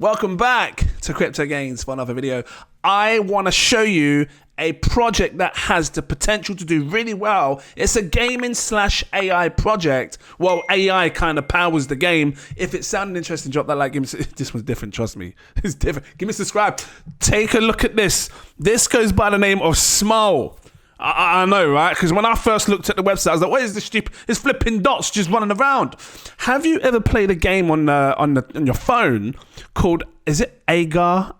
Welcome back to Cryptogains for another video. I want to show you a project that has the potential to do really well. It's a gaming / AI project. Well, AI kind of powers the game. If it sounded interesting, drop that like. This one's different, trust me. It's different. Give me a subscribe. Take a look at this. This goes by the name of Smol. I know, right? Because when I first looked at the website, I was like, what is this stupid? It's flipping dots just running around. Have you ever played a game on your phone called, is it Agar?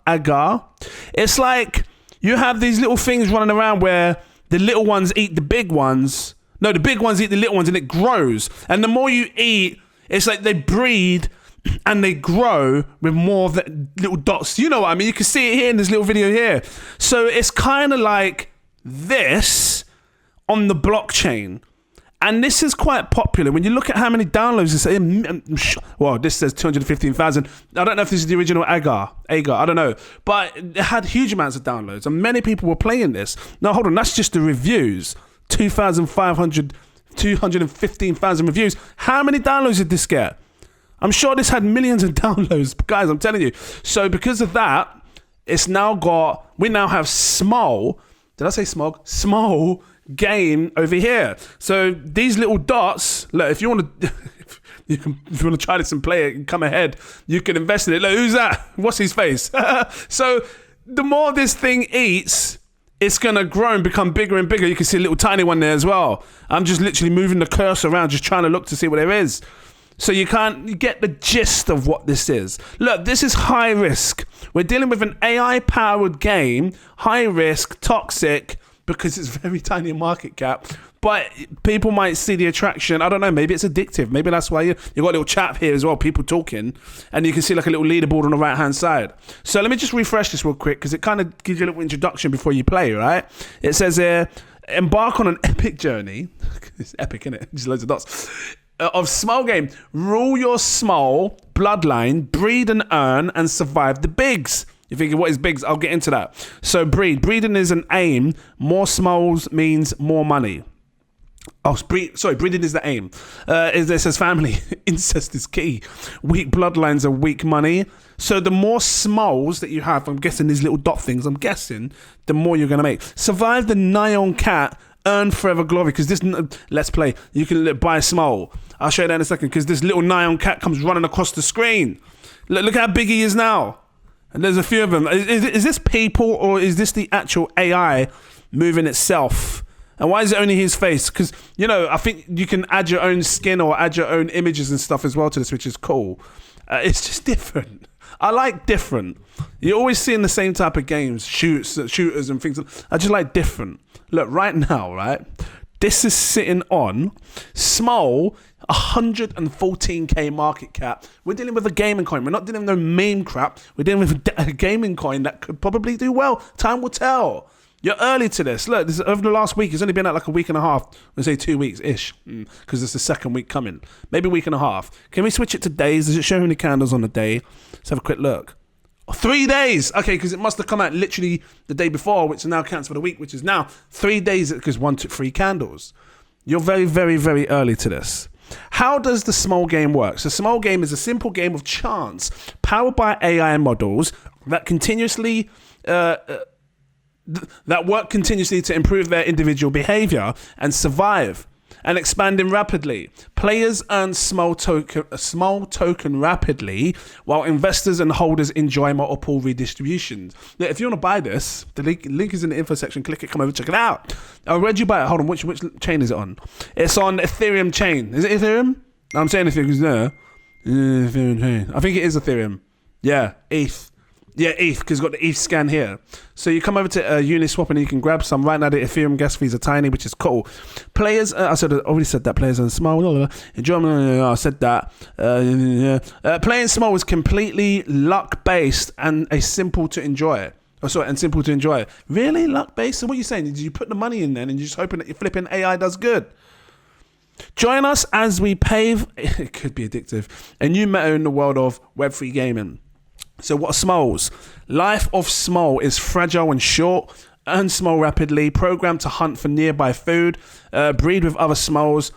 It's like you have these little things running around where the little ones eat the big ones. No, the big ones eat the little ones and it grows. And the more you eat, it's like they breed and they grow with more of the little dots. You know what I mean? You can see it here in this little video here. So it's kind of like this on the blockchain, and this is quite popular. When you look at how many downloads it's, well, this says 215,000. I don't know if this is the original Agar, I don't know, but it had huge amounts of downloads and many people were playing this. Now hold on, that's just the reviews. 215,000 reviews. How many downloads did this get? I'm sure this had millions of downloads, guys, I'm telling you. So because of that, it's now got, we now have Smol. Did I say Smog? Smol Game over here. So these little dots, look, if you want to if you want to try this and play it and come ahead, you can invest in it. Look, who's that? What's his face? So the more this thing eats, it's going to grow and become bigger and bigger. You can see a little tiny one there as well. I'm just literally moving the cursor around, just trying to look to see what there is. So you get the gist of what this is. Look, this is high risk. We're dealing with an AI-powered game, high risk, toxic, because it's very tiny in market cap. But people might see the attraction. I don't know, maybe it's addictive. Maybe that's why you got a little chat here as well, people talking, and you can see like a little leaderboard on the right-hand side. So let me just refresh this real quick, because it kind of gives you a little introduction before you play, right? It says here, embark on an epic journey. It's epic, isn't it? Just loads of dots. Of Smol Game. Rule your Smol bloodline, breed and earn, and survive the bigs. You're thinking, what is bigs? I'll get into that. So breeding is an aim. More Smols means more money. Oh, breeding is the aim. It says family. Incest is key. Weak bloodlines are weak money. So the more Smols that you have, I'm guessing these little dot things, the more you're going to make. Survive the Nyan cat. Earn forever glory, because this, let's play, you can buy a Smol. I'll show you that in a second, because this little Nyan cat comes running across the screen. Look how big he is now. And there's a few of them. Is this people, or is this the actual AI moving itself? And why is it only his face? Because, you know, I think you can add your own skin or add your own images and stuff as well to this, which is cool. It's just different. I like different. You're always seeing the same type of games, shooters and things. I just like different. Look, right now, right? This is sitting on Smol, 114k market cap. We're dealing with a gaming coin. We're not dealing with no meme crap. We're dealing with a gaming coin that could probably do well. Time will tell. You're early to this. Look, this is over the last week. It's only been like a week and a half. Let's say 2 weeks-ish, because it's the second week coming. Maybe a week and a half. Can we switch it to days? Does it show how many candles on the day? Let's have a quick look. 3 days. Okay, because it must have come out literally the day before, which now counts for the week, which is now 3 days, because 1 took 3 candles. You're very, very, very early to this. How does the Smol Game work? So Smol Game is a simple game of chance, powered by AI models that continuously... that work continuously to improve their individual behavior and survive, and expanding rapidly. Players earn Smol token rapidly, while investors and holders enjoy multiple redistributions. Now, if you want to buy this, the link is in the info section. Click it, come over, check it out. Where'd you buy it? Hold on, which chain is it on? It's on Ethereum chain. Is it Ethereum? No, I'm saying Ethereum because no. Ethereum chain. I think it is Ethereum. Yeah, ETH. Yeah, ETH, because it's got the ETH scan here. So you come over to Uniswap and you can grab some. Right now the Ethereum gas fees are tiny, which is cool. Players, I already said that. Players are Smol. I said that. Playing Smol is completely luck-based and simple to enjoy. Simple to enjoy. Really? Luck-based? So what are you saying? Did you put the money in then and you're just hoping that your flipping AI does good? Join us as we pave, it could be addictive, a new meta in the world of Web3 gaming. So what are Smols? Life of Smol is fragile and short. Earn Smol rapidly. Programmed to hunt for nearby food. Breed with other Smols.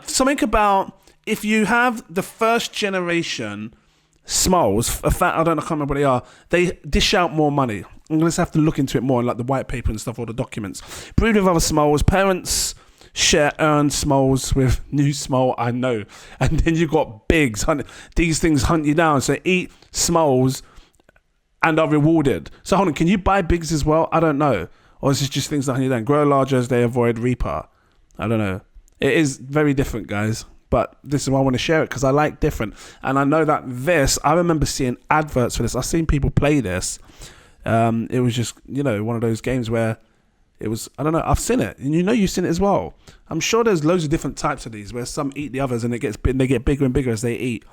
Something about if you have the first generation Smols, I don't know, I can't remember what they are. They dish out more money. I'm going to have to look into it more, like the white paper and stuff, or the documents. Brewed with other Smols, parents share earned Smols with new Smol, I know. And then you got bigs. These things hunt you down. So eat Smols and are rewarded. So hold on, can you buy bigs as well? I don't know. Or is this just things that hunt you down? Grow larger as they avoid Reaper. I don't know. It is very different, guys. But this is why I want to share it, because I like different. And I know that I remember seeing adverts for this. I've seen people play this. It was just, one of those games where it was, I don't know, I've seen it. And you've seen it as well. I'm sure there's loads of different types of these where some eat the others and they get bigger and bigger as they eat.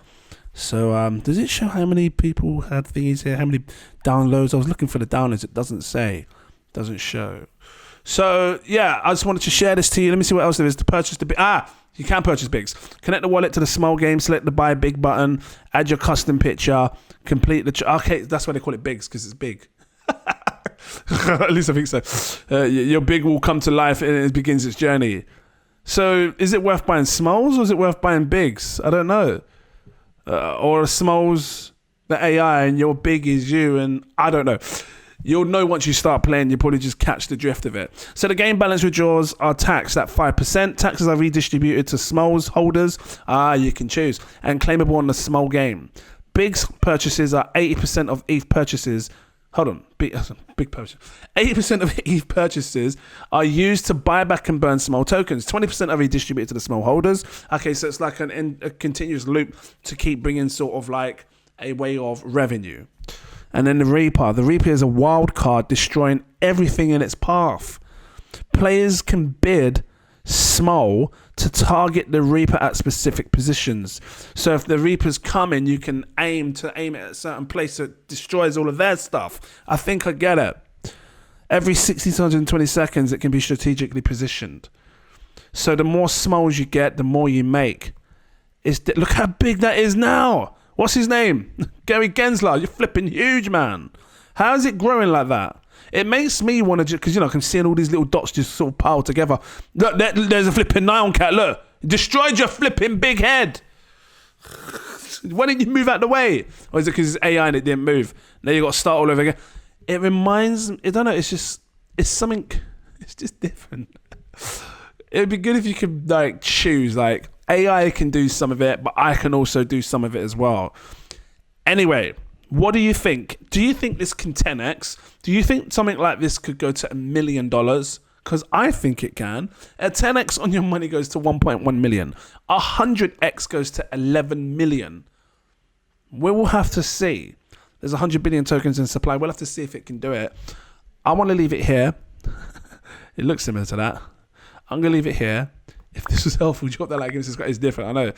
So does it show how many people had these here? How many downloads? I was looking for the downloads. It doesn't say. Doesn't show. So, yeah, I just wanted to share this to you. Let me see what else there is to purchase the you can purchase bigs. Connect the wallet to the Smol Game, select the buy big button, add your custom picture, complete the... okay, that's why they call it bigs, because it's big. At least I think so. Your big will come to life and it begins its journey. So, is it worth buying Smols or is it worth buying bigs? I don't know. Or Smols, the AI, and your big is you, and I don't know. You'll know once you start playing, you'll probably just catch the drift of it. So the game balance withdrawals are taxed at 5%. Taxes are redistributed to Smols holders. You can choose. And claimable on the Smol Game. Bigs purchases are 80% of ETH purchases. Hold on. Big purchase. 80% of ETH purchases are used to buy back and burn Smol tokens. 20% are redistributed to the Smol holders. Okay, so it's like a continuous loop to keep bringing sort of like a way of revenue. And then the Reaper. The Reaper is a wild card destroying everything in its path. Players can bid Smol to target the Reaper at specific positions. So if the Reaper's coming, you can aim it at a certain place so it destroys all of their stuff. I think I get it. Every 60 to 120 seconds, it can be strategically positioned. So the more Smols you get, the more you make. Look how big that is now. What's his name? Gary Gensler. You're flipping huge, man. How is it growing like that? It makes me want to, because, I can see all these little dots just sort of piled together. Look, there's a flipping Nyan cat. Look, destroyed your flipping big head. Why didn't you move out the way? Or is it because it's AI and it didn't move? Now you got to start all over again. It reminds me, I don't know, it's just different. It would be good if you could, choose, AI can do some of it, but I can also do some of it as well. Anyway, what do you think? Do you think this can 10x? Do you think something like this could go to $1 million? Because I think it can. A 10x on your money goes to 1.1 million. 100x goes to 11 million. We will have to see. There's 100 billion tokens in supply. We'll have to see if it can do it. I want to leave it here. It looks similar to that. I'm going to leave it here. If this was helpful, drop that like and subscribe. It's different, I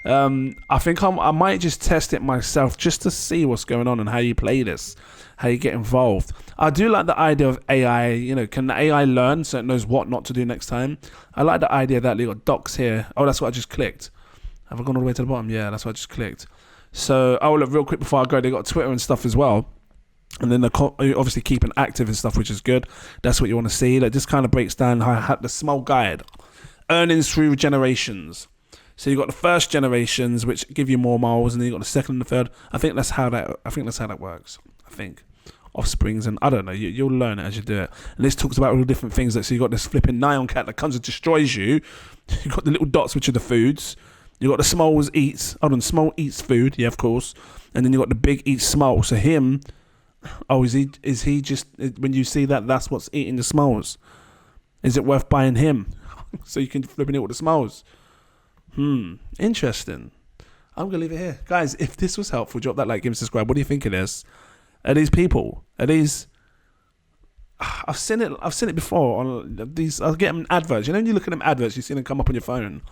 know. I think I might just test it myself just to see what's going on and how you play this, how you get involved. I do like the idea of AI. Can the AI learn so it knows what not to do next time? I like the idea that you got docs here. Oh, that's what I just clicked. Have I gone all the way to the bottom? Yeah, that's what I just clicked. So, look, real quick before I go, they got Twitter and stuff as well. And then they're obviously keeping active and stuff, which is good. That's what you want to see. That just kind of breaks down how I had the Smol guide. Earnings through generations. So you got the first generations, which give you more miles, and then you got the second and the third. I think that's how that works. I think offsprings, and I don't know. You'll learn it as you do it. And this talks about all the different things. So you got this flipping Nyan cat that comes and destroys you. You got the little dots, which are the foods. You got the Smols eats. Smol eats food. Yeah, of course. And then you got the big eats Smol. So him. Is he just, when you see that, that's what's eating the Smols? Is it worth buying him? So you can flip it with the Smols. Interesting. I'm going to leave it here. Guys, if this was helpful, drop that like, give me a subscribe. What do you think of this? Are these people? Are these... I've seen it before on these. I'll get them adverts. When you look at them adverts, you see them come up on your phone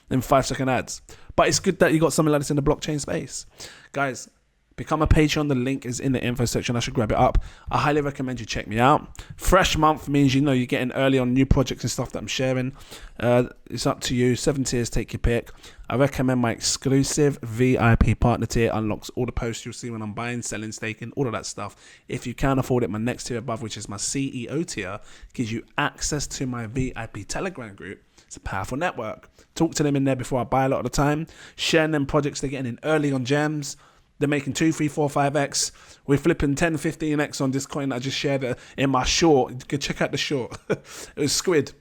in 5-second ads. But it's good that you got something like this in the blockchain space. Guys, become a Patreon. The link is in the info section. I should grab it up. I highly recommend you check me out. Fresh month means you're getting early on new projects and stuff that I'm sharing. It's up to you. 7 tiers, take your pick. I recommend my exclusive VIP partner tier. Unlocks all the posts you'll see when I'm buying, selling, staking, all of that stuff. If you can't afford it, my next tier above, which is my CEO tier, gives you access to my VIP Telegram group. It's a powerful network. Talk to them in there before I buy a lot of the time. Sharing them projects they're getting in early on gems. They're making 2, 3, 4, 5x. We're flipping 10, 15x on this coin. I just shared it in my short. You can check out the short. It was Squid.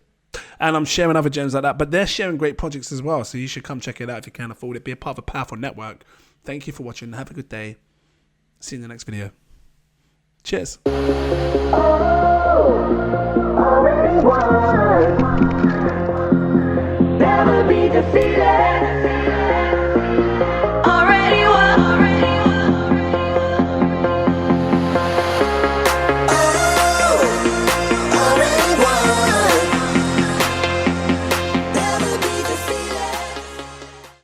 And I'm sharing other gems like that. But they're sharing great projects as well. So you should come check it out if you can afford it. Be a part of a powerful network. Thank you for watching. Have a good day. See you in the next video. Cheers. Never be defeated.